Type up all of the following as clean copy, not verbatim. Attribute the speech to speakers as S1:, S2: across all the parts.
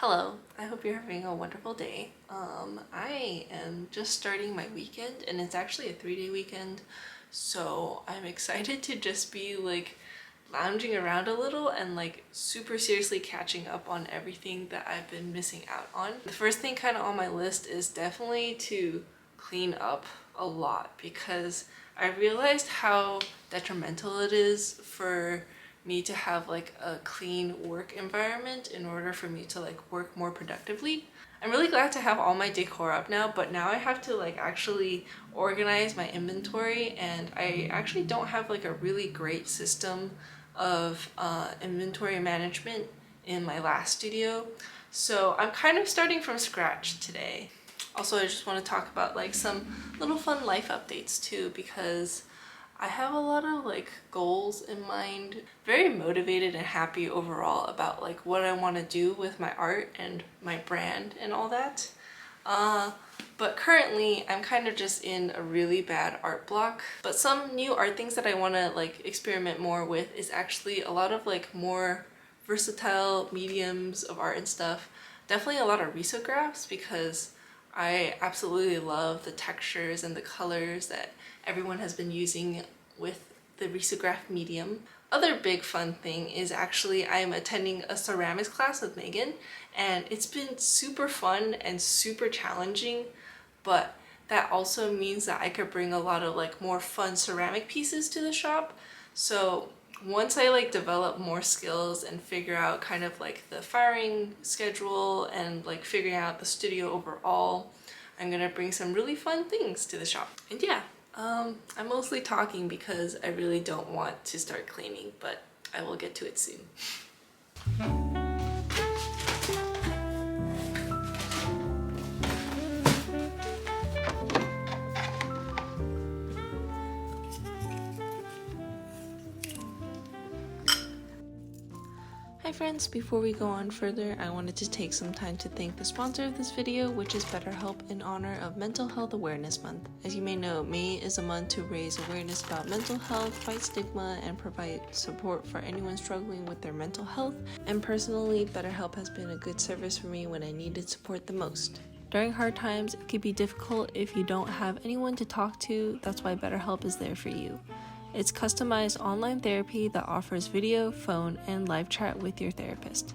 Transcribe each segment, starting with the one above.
S1: Hello, I hope you're having a wonderful day. I am just starting my weekend and it's actually a 3-day weekend, so I'm excited to just be like lounging around a little and like super seriously catching up on everything that I've been missing out on. The first thing kind of on my list is definitely to clean up a lot because I realized how detrimental it is for me to have like a clean work environment in order for me to like work more productively. I'm really glad to have all my decor up now, but now I have to like actually organize my inventory, and I actually don't have like a really great system of inventory management in my last studio. So I'm kind of starting from scratch today. Also, I just want to talk about like some little fun life updates too, because I have a lot of like goals in mind. Very motivated and happy overall about like what I want to do with my art and my brand and all that. But currently I'm kind of just in a really bad art block. But some new art things that I want to like experiment more with is actually a lot of like more versatile mediums of art and stuff. Definitely a lot of risographs because I absolutely love the textures and the colors that everyone has been using with the risograph medium. Other big fun thing is actually I'm attending a ceramics class with Megan, and it's been super fun and super challenging, but that also means that I could bring a lot of like more fun ceramic pieces to the shop. So once I like develop more skills and figure out kind of like the firing schedule and like figuring out the studio overall, I'm gonna bring some really fun things to the shop. And yeah, I'm mostly talking because I really don't want to start cleaning, but I will get to it soon. Hi friends, before we go on further, I wanted to take some time to thank the sponsor of this video, which is BetterHelp, in honor of Mental Health Awareness Month. As you may know, May is a month to raise awareness about mental health, fight stigma, and provide support for anyone struggling with their mental health. And personally, BetterHelp has been a good service for me when I needed support the most. During hard times, it can be difficult if you don't have anyone to talk to. That's why BetterHelp is there for you. It's customized online therapy that offers video, phone, and live chat with your therapist.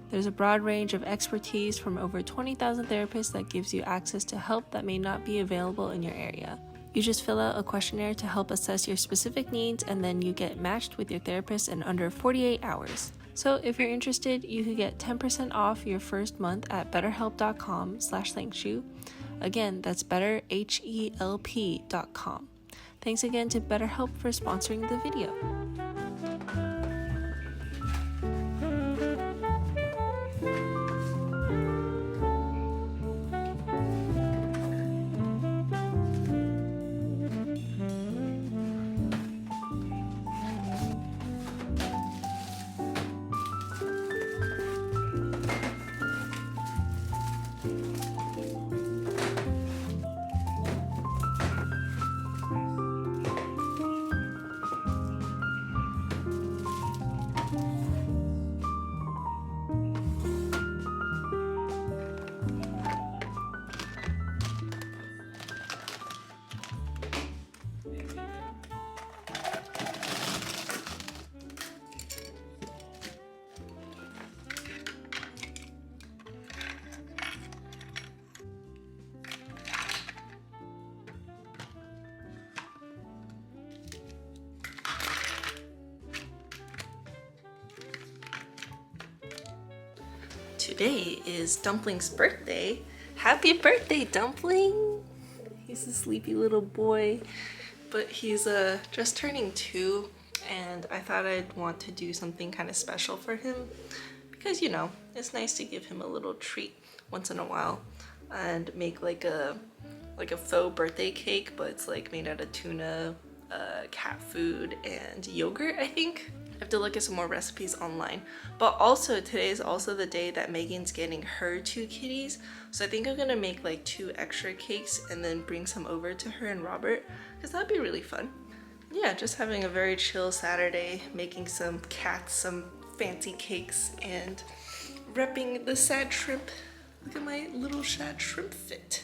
S1: There's a broad range of expertise from over 20,000 therapists that gives you access to help that may not be available in your area. You just fill out a questionnaire to help assess your specific needs, and then you get matched with your therapist in under 48 hours. So if you're interested, you can get 10% off your first month at betterhelp.com/thanksxu. Again, that's betterhelp.com. Thanks again to BetterHelp for sponsoring the video. Today is Dumpling's birthday. Happy birthday, Dumpling! He's a sleepy little boy, but he's just turning 2, and I thought I'd want to do something kind of special for him because, you know, it's nice to give him a little treat once in a while and make like a faux birthday cake, but it's like made out of tuna, cat food, and yogurt, I think. I have to look at some more recipes online. But also, today is also the day that Megan's getting her 2 kitties. So I think I'm gonna make like 2 extra cakes and then bring some over to her and Robert, because that'd be really fun. Yeah, just having a very chill Saturday, making some cats some fancy cakes and repping the sad shrimp. Look at my little sad shrimp fit.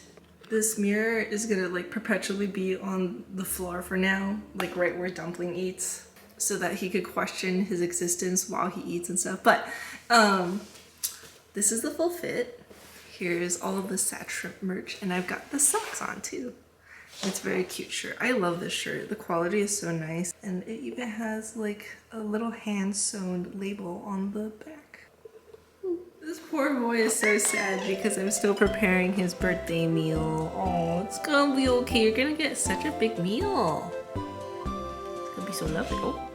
S1: This mirror is gonna like perpetually be on the floor for now, like right where Dumpling eats, so that he could question his existence while he eats and stuff. But this is the full fit. Here's all of the sad shrimp merch, and I've got the socks on too. It's a very cute shirt. I love this shirt. The quality is so nice, and it even has like a little hand-sewn label on the back. This poor boy is so sad because I'm still preparing his birthday meal. Oh, it's gonna be okay. You're gonna get such a big meal. It's gonna be so lovely. Oh.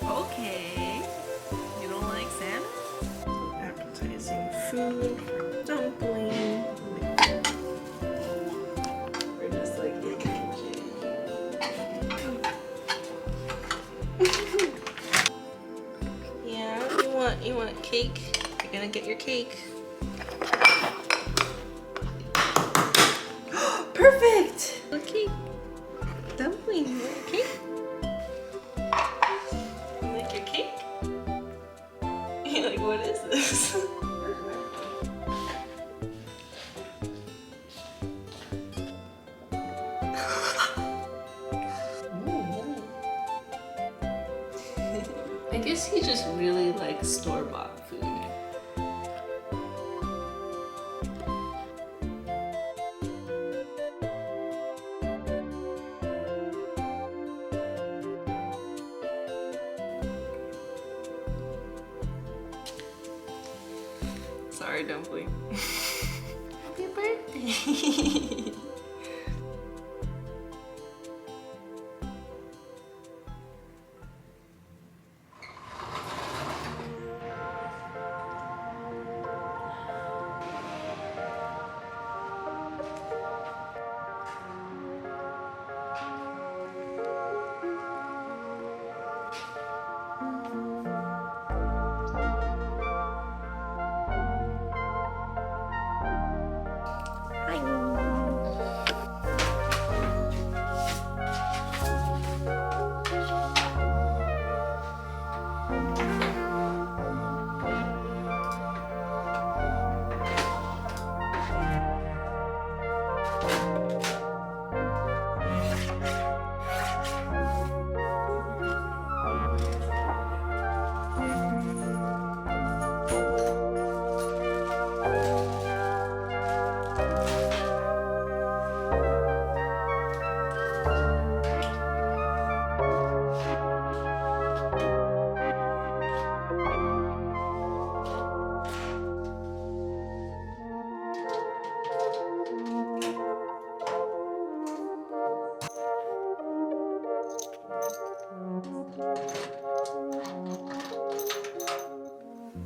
S1: Okay. You don't like salmon? Appetizing food from Dumpling. We're just like in the kitchen. Yeah, you want cake? You're gonna get your cake. Perfect! Okay. Dumpling, you want a cake? You like your cake? You're like, what is this? I guess he just really likes store-bought food. Sorry, Dumpling. Happy birthday!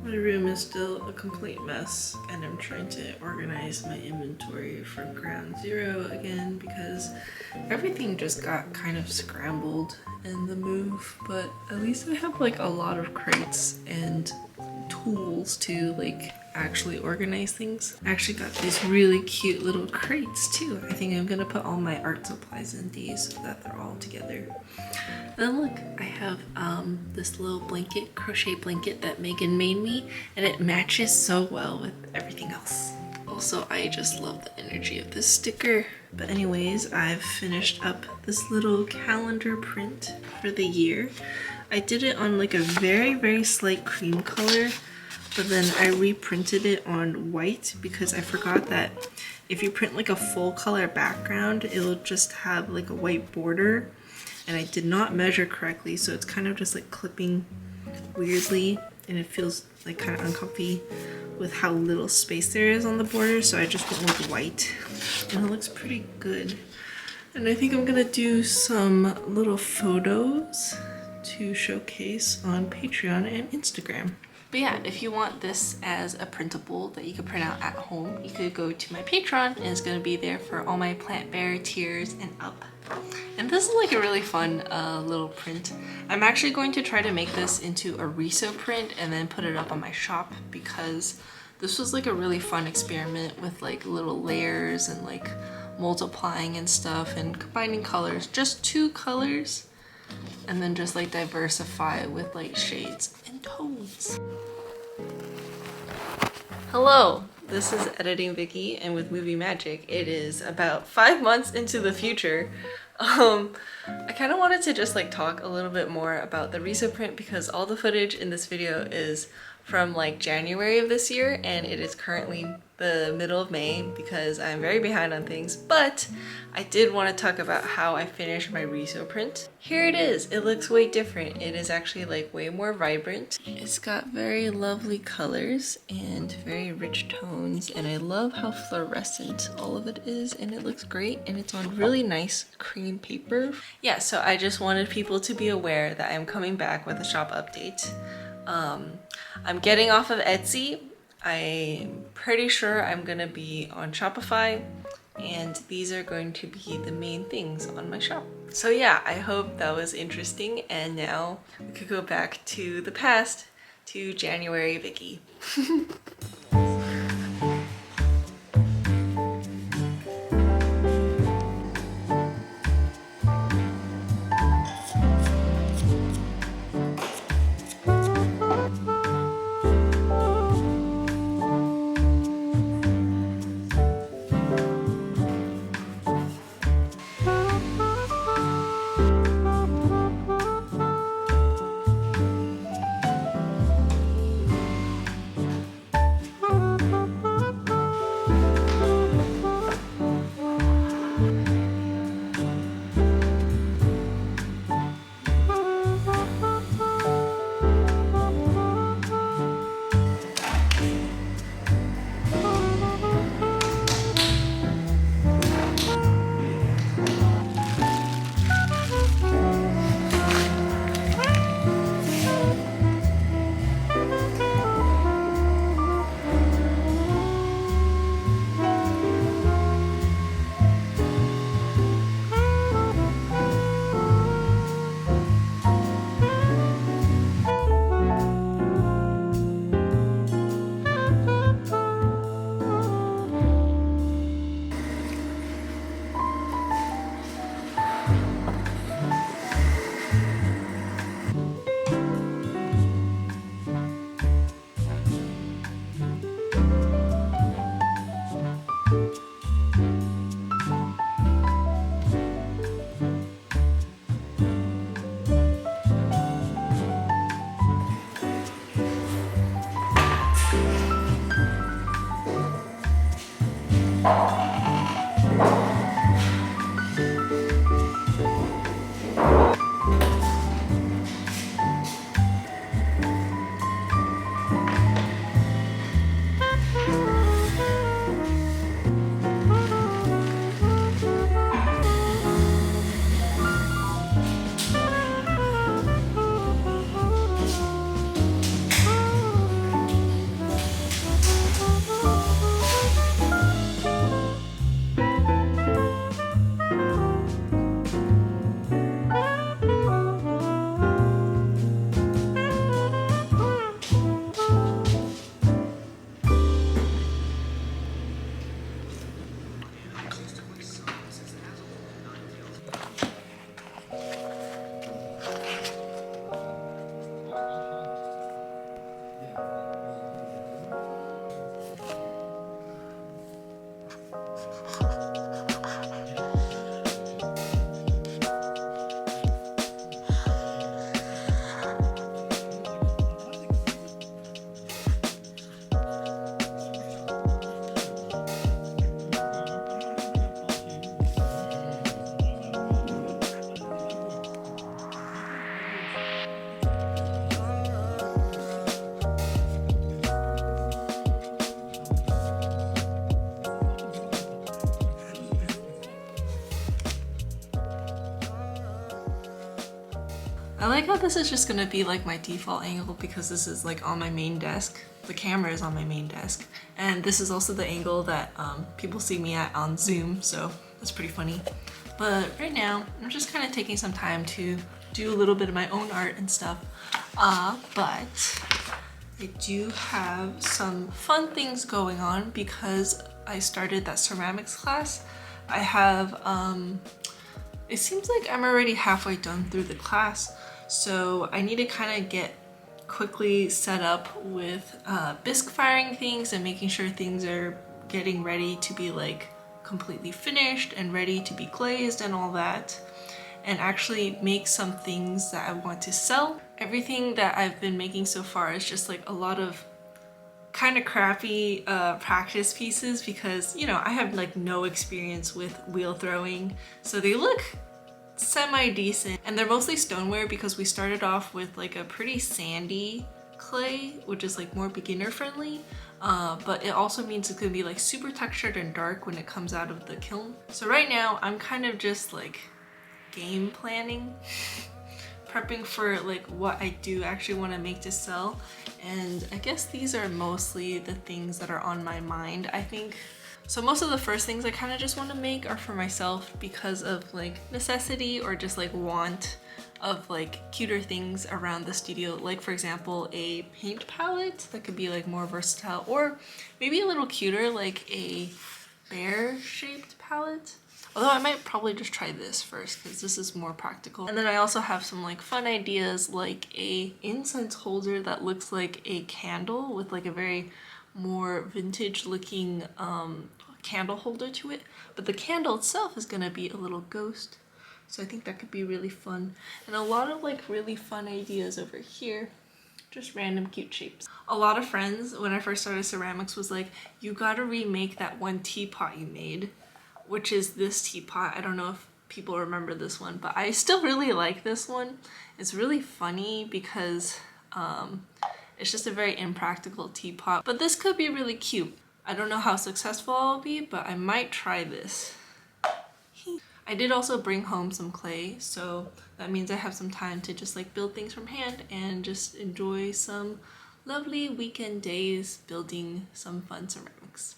S1: My room is still a complete mess, and I'm trying to organize my inventory for ground zero again because everything just got kind of scrambled in the move, but at least I have like a lot of crates and tools to like actually organize things. I actually got these really cute little crates too. I think I'm gonna put all my art supplies in these so that they're all together. And look, I have this little blanket, crochet blanket that Megan made me, and it matches so well with everything else. Also, I just love the energy of this sticker. But anyways, I've finished up this little calendar print for the year. I did it on like a very, very slight cream color, but then I reprinted it on white because I forgot that if you print like a full color background, it'll just have like a white border. And I did not measure correctly, so it's kind of just like clipping weirdly, and it feels like kind of uncomfy with how little space there is on the border, so I just went with white, and it looks pretty good. And I think I'm gonna do some little photos to showcase on Patreon and Instagram. But yeah, if you want this as a printable that you could print out at home, you could go to my Patreon, and it's gonna be there for all my Plant Bear tiers and up. And this is like a really fun little print. I'm actually going to try to make this into a Riso print and then put it up on my shop because This was like a really fun experiment with like little layers and like multiplying and stuff and combining colors, just 2 colors, and then just like diversify with like shades and tones. Hello, this is Editing Vicky, and with Movie Magic, it is about 5 months into the future. I kind of wanted to just like talk a little bit more about the Riso print because all the footage in this video is from like January of this year, and it is currently the middle of May because I'm very behind on things, but I did want to talk about how I finished my Riso print. Here it is. It looks way different. It is actually like way more vibrant. It's got very lovely colors and very rich tones, and I love how fluorescent all of it is, and it looks great, and it's on really nice cream paper. Yeah, so I just wanted people to be aware that I'm coming back with a shop update. I'm getting off of Etsy. I'm pretty sure I'm gonna be on Shopify, and these are going to be the main things on my shop. So yeah, I hope that was interesting, and now we could go back to the past, to January Vicky. I like how this is just gonna be like my default angle because this is like on my main desk. The camera is on my main desk. And this is also the angle that people see me at on Zoom, so that's pretty funny. But right now, I'm just kind of taking some time to do a little bit of my own art and stuff. But I do have some fun things going on because I started that ceramics class. I have, it seems like I'm already halfway done through the class, so I need to kind of get quickly set up with bisque firing things and making sure things are getting ready to be like completely finished and ready to be glazed and all that, and actually make some things that I want to sell. Everything that I've been making so far is just like a lot of kind of crappy practice pieces because, you know, I have like no experience with wheel throwing, so they look semi-decent, and they're mostly stoneware because we started off with like a pretty sandy clay, which is like more beginner friendly, but it also means it's gonna be like super textured and dark when it comes out of the kiln. So right now I'm kind of just like game planning, prepping for like what I do actually want to make to sell, and I guess these are mostly the things that are on my mind, I think. So most of the first things I kind of just want to make are for myself because of like necessity or just like want of like cuter things around the studio. Like for example, a paint palette that could be like more versatile, or maybe a little cuter, like a bear shaped palette. Although I might probably just try this first because this is more practical. And then I also have some like fun ideas, like a incense holder that looks like a candle with like a very more vintage looking candle holder to it, but the candle itself is gonna be a little ghost, so I think that could be really fun. And a lot of like really fun ideas over here, just random cute shapes. A lot of friends when I first started ceramics was like, you gotta remake that one teapot you made, which is this teapot. I don't know if people remember this one, but I still really like this one. It's really funny because it's just a very impractical teapot, but this could be really cute. I don't know how successful I'll be, but I might try this. I did also bring home some clay, so that means I have some time to just like build things from hand and just enjoy some lovely weekend days building some fun ceramics.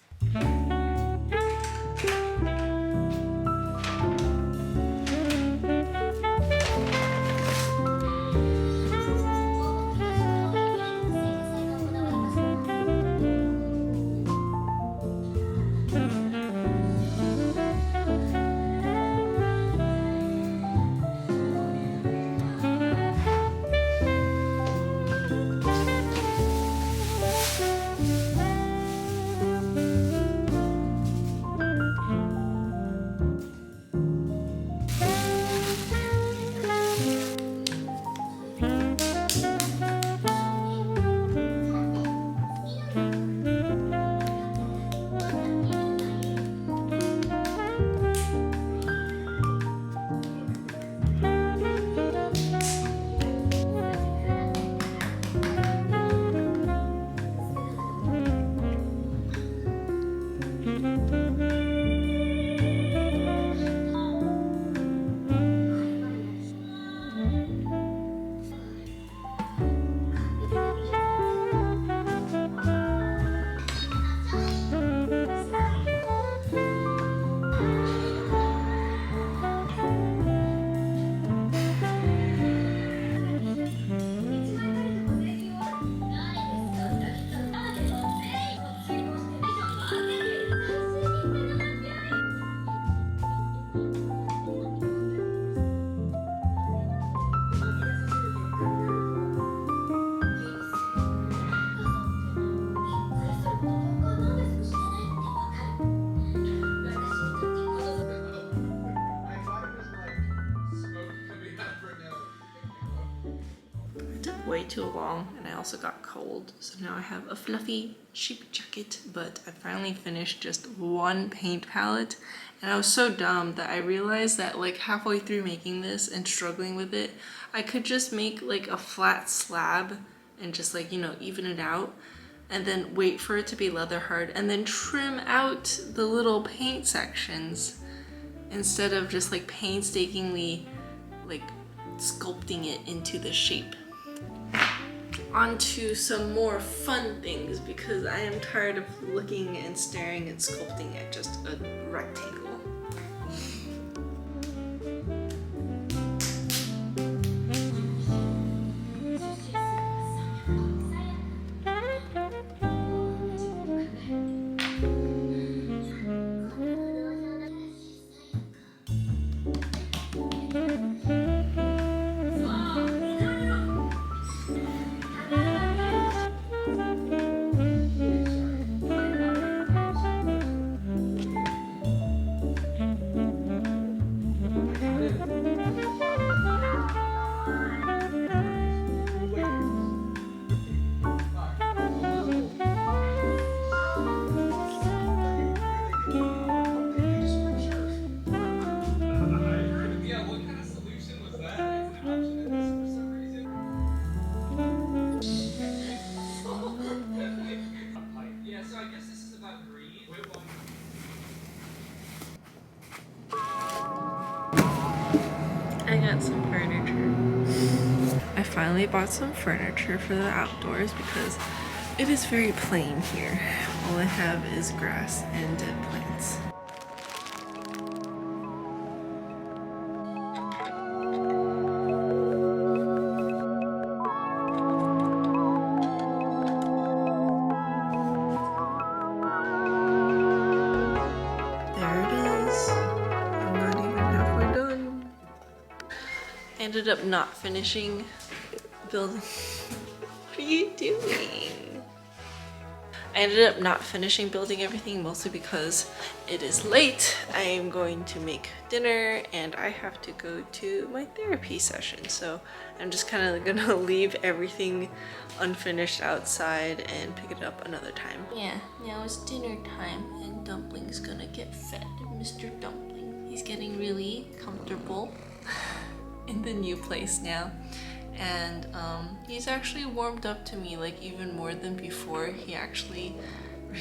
S1: Way too long, and I also got cold, so now I have a fluffy sheep jacket. But I finally finished just one paint palette, and I was so dumb that I realized that like halfway through making this and struggling with it, I could just make like a flat slab and just like, you know, even it out and then wait for it to be leather hard and then trim out the little paint sections instead of just like painstakingly like sculpting it into the shape. Onto some more fun things because I am tired of looking and staring and sculpting at just a rectangle. at some furniture. I finally bought some furniture for the outdoors because it is very plain here. All I have is grass and dead plants. There it is. I'm not even halfway done. I ended up not finishing building. What are you doing? I ended up not finishing building everything mostly because it is late. I am going to make dinner and I have to go to my therapy session. So I'm just kind of gonna leave everything unfinished outside and pick it up another time. Yeah, now it's dinner time and Dumpling's gonna get fed. Mr. Dumpling. He's getting really comfortable in the new place now. And he's actually warmed up to me like even more than before. He actually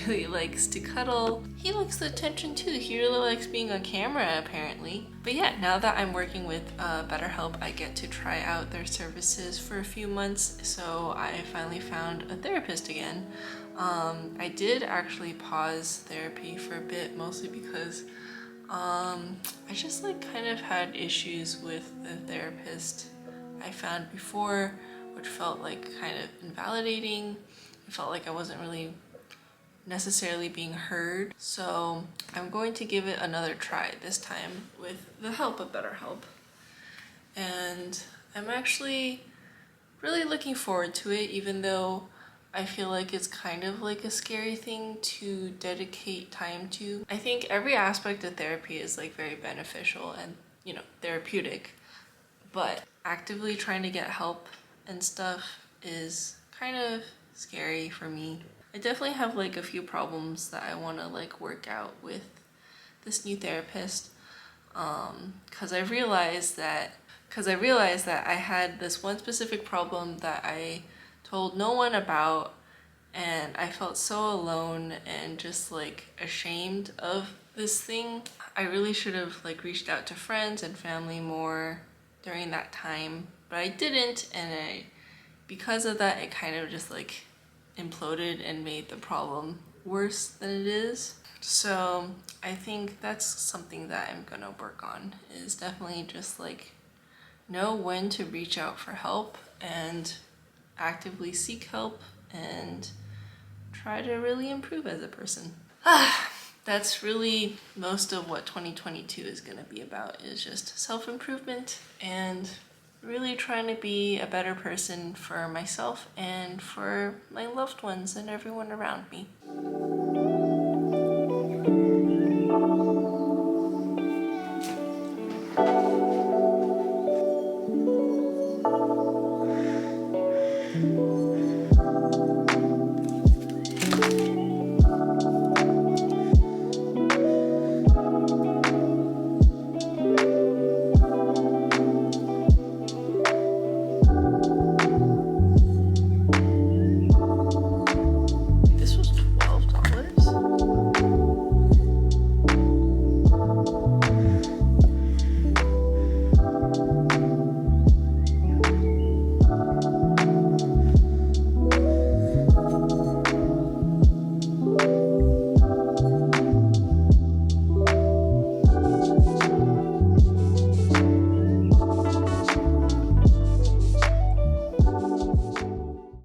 S1: really likes to cuddle. He likes the attention too. He really likes being on camera apparently. But yeah, now that I'm working with BetterHelp, I get to try out their services for a few months. So I finally found a therapist again. I did actually pause therapy for a bit, mostly because I just like kind of had issues with the therapist I found before, which felt like kind of invalidating. It felt like I wasn't really necessarily being heard. So I'm going to give it another try this time with the help of BetterHelp. And I'm actually really looking forward to it, even though I feel like it's kind of like a scary thing to dedicate time to. I think every aspect of therapy is like very beneficial and, you know, therapeutic. But actively trying to get help and stuff is kind of scary for me. I definitely have like a few problems that I want to like work out with this new therapist. Cause I realized that I had this one specific problem that I told no one about, and I felt so alone and just like ashamed of this thing. I really should have like reached out to friends and family more during that time, but I didn't, and because of that, it kind of just like imploded and made the problem worse than it is. So I think that's something that I'm gonna work on, is definitely just like know when to reach out for help and actively seek help and try to really improve as a person. That's really most of what 2022 is going to be about, is just self-improvement and really trying to be a better person for myself and for my loved ones and everyone around me.